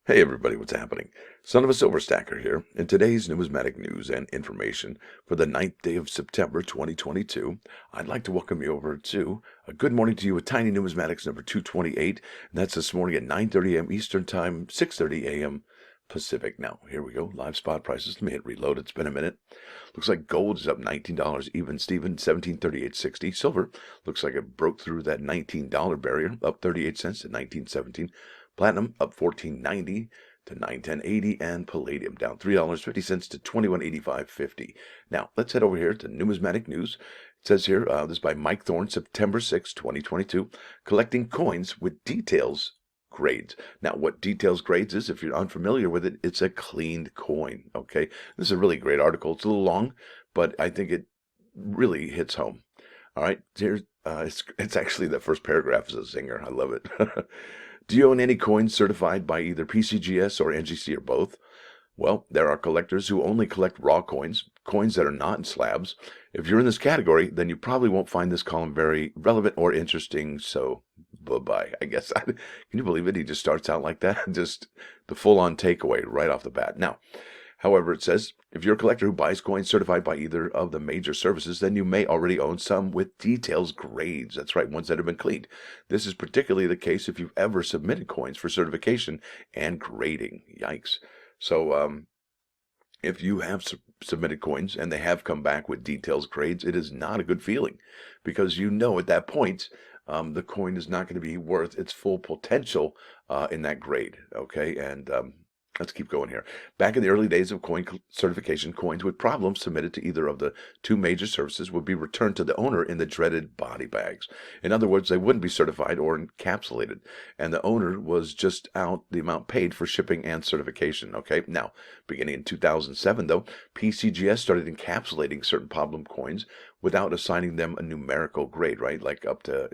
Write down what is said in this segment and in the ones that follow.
Hey everybody, what's happening? Son of a Silver Stacker here. In today's numismatic news and information for the 9th day of September 2022, I'd like to welcome you over to a good morning to you with Tiny Numismatics number 228, and that's this morning at 9:30 a.m. Eastern Time, 6:30 a.m. Pacific. Now, here we go. Live spot prices. Let me hit reload. It's been a minute. Looks like gold is up $19 even Steven, 1738.60. Silver looks like it broke through that $19 barrier, up 38 cents to 1917. Platinum up $14.90 to 910.80, and palladium down $3.50 to 2185.50. Now, let's head over here to numismatic news. It says here, this is by Mike Thorne, September 6, 2022, collecting coins with details grades. Now, what details grades is, if you're unfamiliar with it, it's a cleaned coin, okay? This is a really great article. It's a little long, but I think it really hits home. All right, here's it's actually the first paragraph is a zinger. I love it. Do you own any coins certified by either PCGS or NGC or both? Well, there are collectors who only collect raw coins, coins that are not in slabs. If you're in this category, then you probably won't find this column very relevant or interesting, so bye-bye, I guess. Can you believe it? He just starts out like that? Just the full-on takeaway right off the bat. Now, however, it says, if you're a collector who buys coins certified by either of the major services, then you may already own some with details grades. That's right, ones that have been cleaned. This is particularly the case if you've ever submitted coins for certification and grading. Yikes. So, if you have submitted coins and they have come back with details grades, it is not a good feeling, because you know at that point the coin is not going to be worth its full potential in that grade. Okay, and let's keep going here. Back in the early days of coin certification, coins with problems submitted to either of the two major services would be returned to the owner in the dreaded body bags. In other words, they wouldn't be certified or encapsulated, and the owner was just out the amount paid for shipping and certification. Okay, now, beginning in 2007, though, PCGS started encapsulating certain problem coins without assigning them a numerical grade, right? Like up to,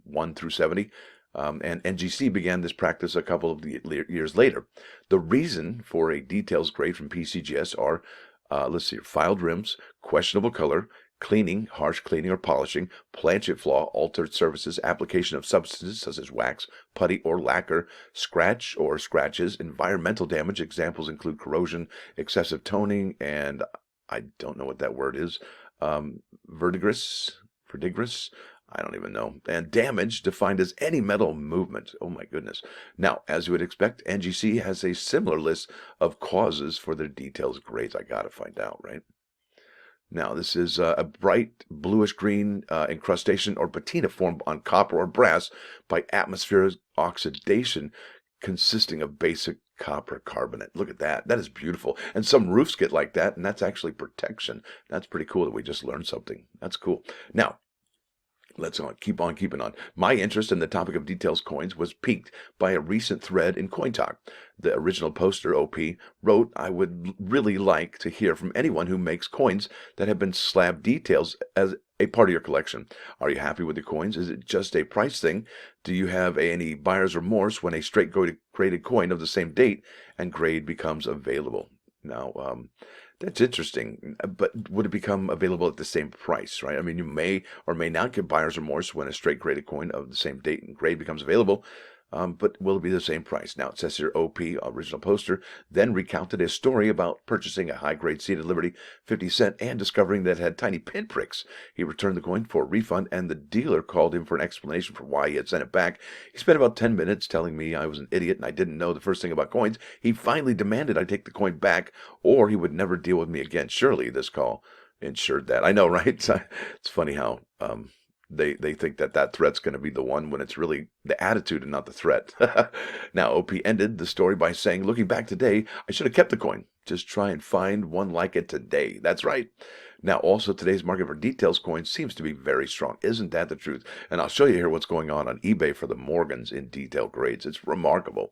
1 through 70. And NGC began this practice a couple of years later. The reason for a details grade from PCGS are, let's see, filed rims, questionable color, cleaning, harsh cleaning or polishing, planchet flaw, altered surfaces, application of substances such as wax, putty, or lacquer, scratch or scratches, environmental damage. Examples include corrosion, excessive toning, and I don't know what that word is, verdigris, I don't even know. And damage defined as any metal movement. Oh my goodness. Now, as you would expect, NGC has a similar list of causes for their details grades. I gotta find out, right? Now, this is a bright bluish-green incrustation or patina formed on copper or brass by atmospheric oxidation consisting of basic copper carbonate. Look at that. That is beautiful. And some roofs get like that, and that's actually protection. That's pretty cool that we just learned something. That's cool. Now, let's keep on keeping on. My interest in the topic of details coins was piqued by a recent thread in Coin Talk. The original poster, OP, wrote, I would really like to hear from anyone who makes coins that have been slab details as a part of your collection. Are you happy with the coins? Is it just a price thing? Do you have any buyer's remorse when a straight graded coin of the same date and grade becomes available? Now, that's interesting, but would it become available at the same price, right? I mean, you may or may not get buyer's remorse when a straight graded coin of the same date and grade becomes available, but will it be the same price? Now, it says here, OP, original poster, then recounted his story about purchasing a high-grade seated Liberty 50 cent and discovering that it had tiny pinpricks. He returned the coin for a refund, and the dealer called him for an explanation for why he had sent it back. He spent about 10 minutes telling me I was an idiot and I didn't know the first thing about coins. He finally demanded I take the coin back, or he would never deal with me again. Surely this call ensured that. I know, right? It's funny how they think that threat's going to be the one when it's really the attitude and not the threat. Now, OP ended the story by saying, looking back today, I should have kept the coin. Just try and find one like it today. That's right. Now, also, today's market for details coins seems to be very strong. Isn't that the truth? And I'll show you here what's going on eBay for the Morgans in detail grades. It's remarkable.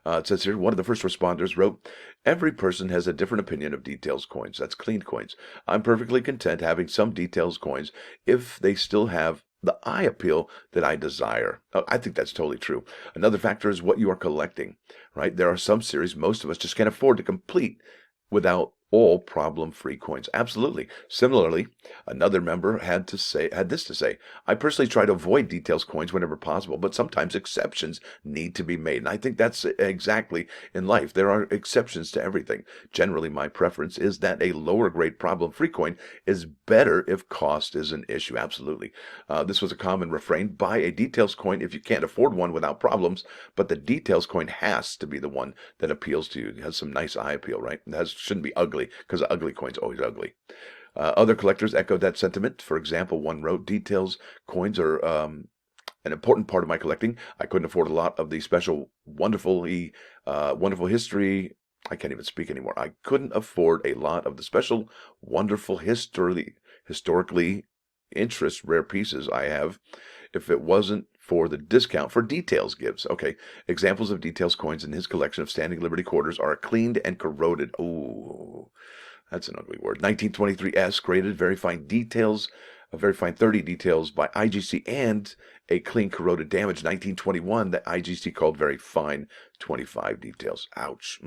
It says here, one of the first responders wrote, every person has a different opinion of details coins. That's cleaned coins. I'm perfectly content having some details coins if they still have the eye appeal that I desire. I think that's totally true. Another factor is what you are collecting, right? There are some series most of us just can't afford to complete without all problem-free coins. Absolutely. Similarly, another member had this to say, I personally try to avoid details coins whenever possible, but sometimes exceptions need to be made. And I think that's exactly in life. There are exceptions to everything. Generally, my preference is that a lower grade problem-free coin is better if cost is an issue. Absolutely. This was a common refrain: buy a details coin if you can't afford one without problems, but the details coin has to be the one that appeals to you. It has some nice eye appeal, right? It shouldn't be ugly, because ugly coins always ugly. Other collectors echoed that sentiment. For example, one wrote, details coins are an important part of my collecting. I couldn't afford a lot of the special, wonderful history. I can't even speak anymore. I couldn't afford a lot of the special, wonderful historically interest rare pieces I have if it wasn't for the discount for details gives. Okay, examples of details coins in his collection of Standing Liberty quarters are cleaned and corroded. Ooh, that's an ugly word. 1923S graded very fine details, a very fine 30 details by IGC, and a clean corroded damage 1921 that IGC called very fine 25 details. Ouch.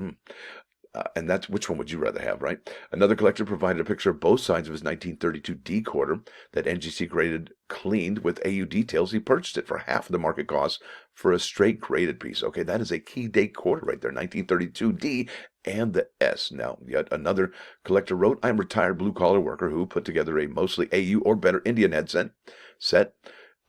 And that's, which one would you rather have, right? Another collector provided a picture of both sides of his 1932 D quarter that NGC graded cleaned with AU details. He purchased it for half of the market cost for a straight graded piece. Okay, that is a key date quarter right there, 1932 D and the S. Now, yet another collector wrote, I'm a retired blue-collar worker who put together a mostly AU or better Indian headset set.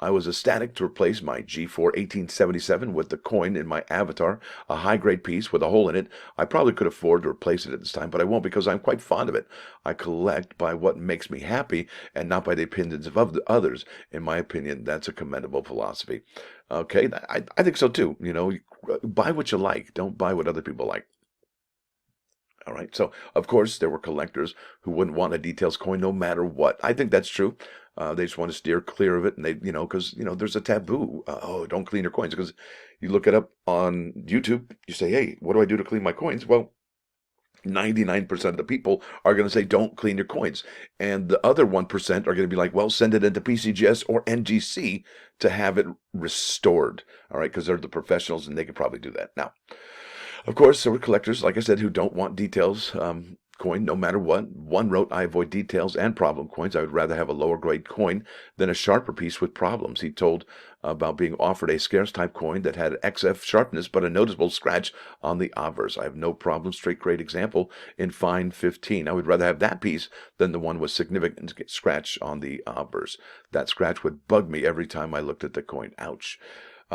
I was ecstatic to replace my G4 1877 with the coin in my avatar, a high-grade piece with a hole in it. I probably could afford to replace it at this time, but I won't because I'm quite fond of it. I collect by what makes me happy and not by the opinions of others. In my opinion, that's a commendable philosophy. Okay, I think so too. You know, buy what you like. Don't buy what other people like. All right. So, of course, there were collectors who wouldn't want a details coin no matter what. I think that's true. They just want to steer clear of it. And because, there's a taboo. Oh, don't clean your coins. Because you look it up on YouTube, you say, hey, what do I do to clean my coins? Well, 99% of the people are going to say, don't clean your coins. And the other 1% are going to be like, well, send it into PCGS or NGC to have it restored. All right. Because they're the professionals and they could probably do that. Now, of course, there were collectors, like I said, who don't want details coin no matter what. One wrote, I avoid details and problem coins. I would rather have a lower grade coin than a sharper piece with problems. He told about being offered a scarce type coin that had XF sharpness but a noticeable scratch on the obverse. I have no problem. Straight grade example in fine 15. I would rather have that piece than the one with significant scratch on the obverse. That scratch would bug me every time I looked at the coin. Ouch.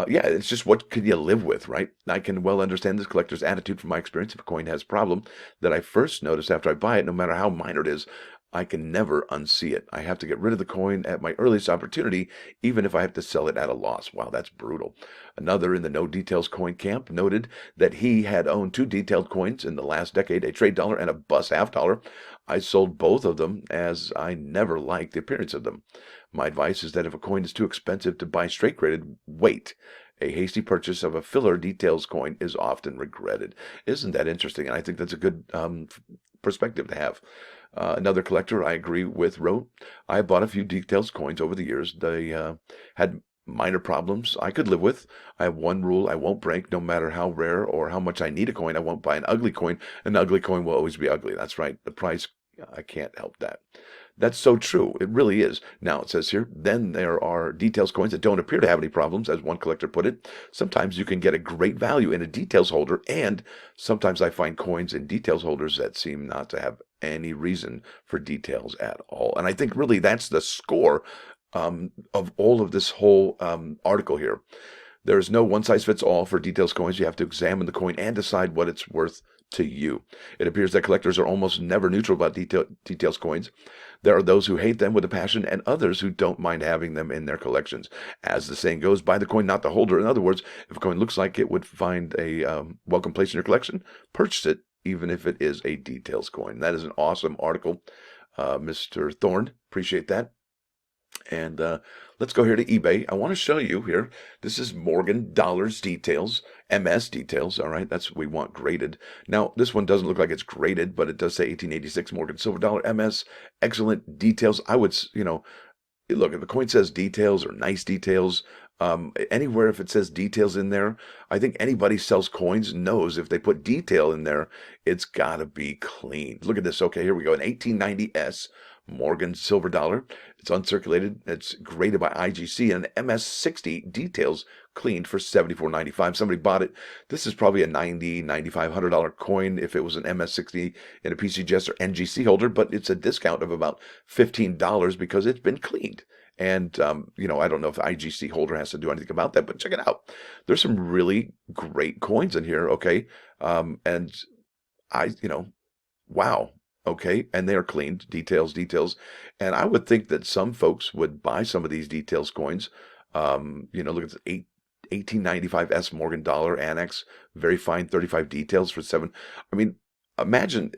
Yeah, it's just what could you live with, right? I can well understand this collector's attitude from my experience. If a coin has a problem that I first notice after I buy it, no matter how minor it is, I can never unsee it. I have to get rid of the coin at my earliest opportunity, even if I have to sell it at a loss. Wow, that's brutal. Another in the no details coin camp noted that he had owned 2 detailed coins in the last decade, a trade dollar and a bus half dollar. I sold both of them as I never liked the appearance of them. My advice is that if a coin is too expensive to buy straight graded, wait. A hasty purchase of a filler details coin is often regretted. Isn't that interesting? And I think that's a good perspective to have. Another collector I agree with wrote, I bought a few details coins over the years. They had minor problems I could live with. I have one rule I won't break, no matter how rare or how much I need a coin. I won't buy an ugly coin. An ugly coin will always be ugly. That's right. The price, I can't help that. That's so true. It really is. Now, it says here, then there are details coins that don't appear to have any problems, as one collector put it. Sometimes you can get a great value in a details holder, and sometimes I find coins in details holders that seem not to have any reason for details at all. And I think really that's the score of all of this whole article here. There's no one-size-fits-all for details coins. You have to examine the coin and decide what it's worth to you. It appears that collectors are almost never neutral about details coins. There are those who hate them with a passion and others who don't mind having them in their collections. As the saying goes, buy the coin, not the holder. In other words, if a coin looks like it would find a welcome place in your collection, purchase it, even if it is a details coin. That is an awesome article, Mr. Thorne. Appreciate that. And let's go here to eBay. I want to show you here. This is Morgan Dollars Details, MS Details. All right, that's what we want graded. Now, this one doesn't look like it's graded, but it does say 1886 Morgan Silver Dollar MS. Excellent details. I would, look, if the coin says details or nice details, Anywhere if it says details in there, I think anybody sells coins knows if they put detail in there, it's got to be clean. Look at this. Okay, here we go. An 1890S Morgan silver dollar. It's uncirculated. It's graded by IGC, and an MS60 details cleaned for $74.95. Somebody bought it. This is probably a $90, $9,500 coin if it was an MS60 in a PCGS or NGC holder, but it's a discount of about $15 because it's been cleaned. And, I don't know if the IGC holder has to do anything about that, but check it out. There's some really great coins in here, okay? And wow, okay? And they are cleaned, details. And I would think that some folks would buy some of these details coins. Look at the 1895 S Morgan dollar annex, very fine 35 details for seven. I mean, imagine,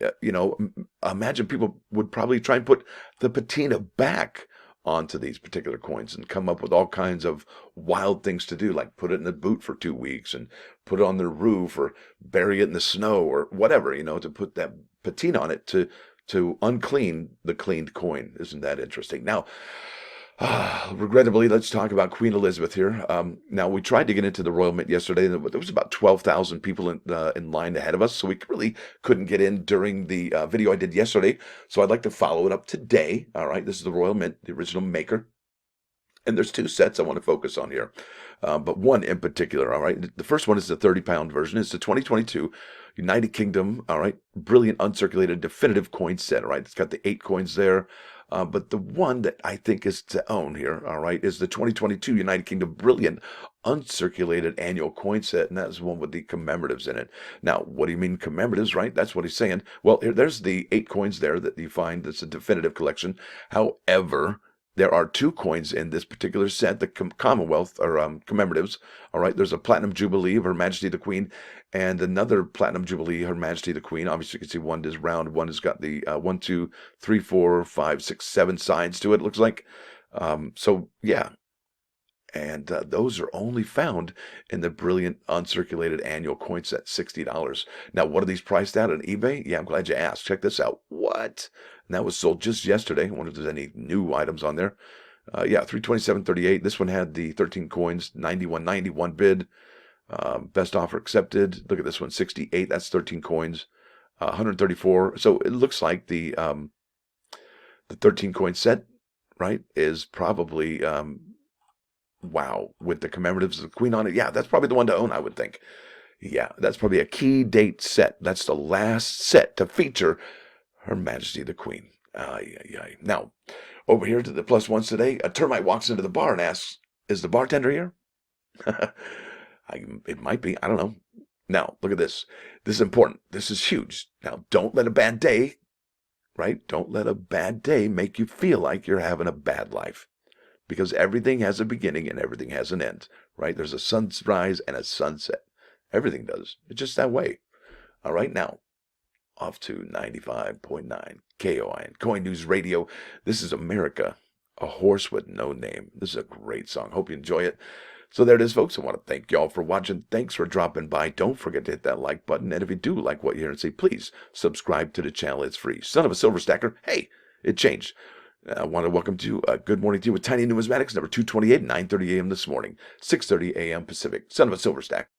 imagine people would probably try and put the patina back onto these particular coins and come up with all kinds of wild things to do, like put it in the boot for 2 weeks and put it on their roof or bury it in the snow or whatever, to put that patina on it to unclean the cleaned coin. Isn't that interesting? Now, regrettably, let's talk about Queen Elizabeth here. Now, we tried to get into the Royal Mint yesterday, and there was about 12,000 people in line ahead of us, so we really couldn't get in during the video I did yesterday. So I'd like to follow it up today. All right, this is the Royal Mint, the original maker. And there's two sets I want to focus on here, but one in particular, all right? The first one is the 30-pound version. It's the 2022 United Kingdom, all right, brilliant uncirculated definitive coin set, all right? It's got the 8 coins there. But the one that I think is to own here, all right, is the 2022 United Kingdom Brilliant Uncirculated Annual Coin Set, and that's one with the commemoratives in it. Now, what do you mean commemoratives, right? That's what he's saying. Well, there's the 8 coins there that you find that's a definitive collection. However, there are 2 coins in this particular set, the Commonwealth or commemoratives. All right, there's a Platinum Jubilee of Her Majesty the Queen, and another Platinum Jubilee, Her Majesty the Queen. Obviously, you can see one is round, one has got the 1, 2, 3, 4, 5, 6, 7 sides to it. Looks like. So yeah, and those are only found in the Brilliant Uncirculated Annual Coin Set, $60. Now, what are these priced at on eBay? Yeah, I'm glad you asked. Check this out. What? And that was sold just yesterday. I wonder if there's any new items on there. Yeah, $327.38. This one had the 13 coins, $91.91 bid. Best offer accepted. Look at this one, 68. That's 13 coins, 134. So it looks like the 13 coin set, right, is probably wow, with the commemoratives of the Queen on it. Yeah, that's probably the one to own, I would think. Yeah, that's probably a key date set. That's the last set to feature Her Majesty the Queen. Now, over here to the plus ones today, a termite walks into the bar and asks, "Is the bartender here?" It might be. I don't know. Now, look at this. This is important. This is huge. Now, don't let a bad day, right? Don't let a bad day make you feel like you're having a bad life. Because everything has a beginning and everything has an end, right? There's a sunrise and a sunset. Everything does. It's just that way. All right, now, off to 95.9 KOIN, Coin News Radio. This is America, a horse with no name. This is a great song. Hope you enjoy it. So there it is, folks. I want to thank y'all for watching. Thanks for dropping by. Don't forget to hit that like button. And if you do like what you hear and see, please subscribe to the channel. It's free. Son of a silver stacker. Hey, it changed. I want to welcome to Good Morning to You with Tiny Numismatics, number 228, 9:30 a.m. this morning, 6:30 a.m. Pacific. Son of a silver stack.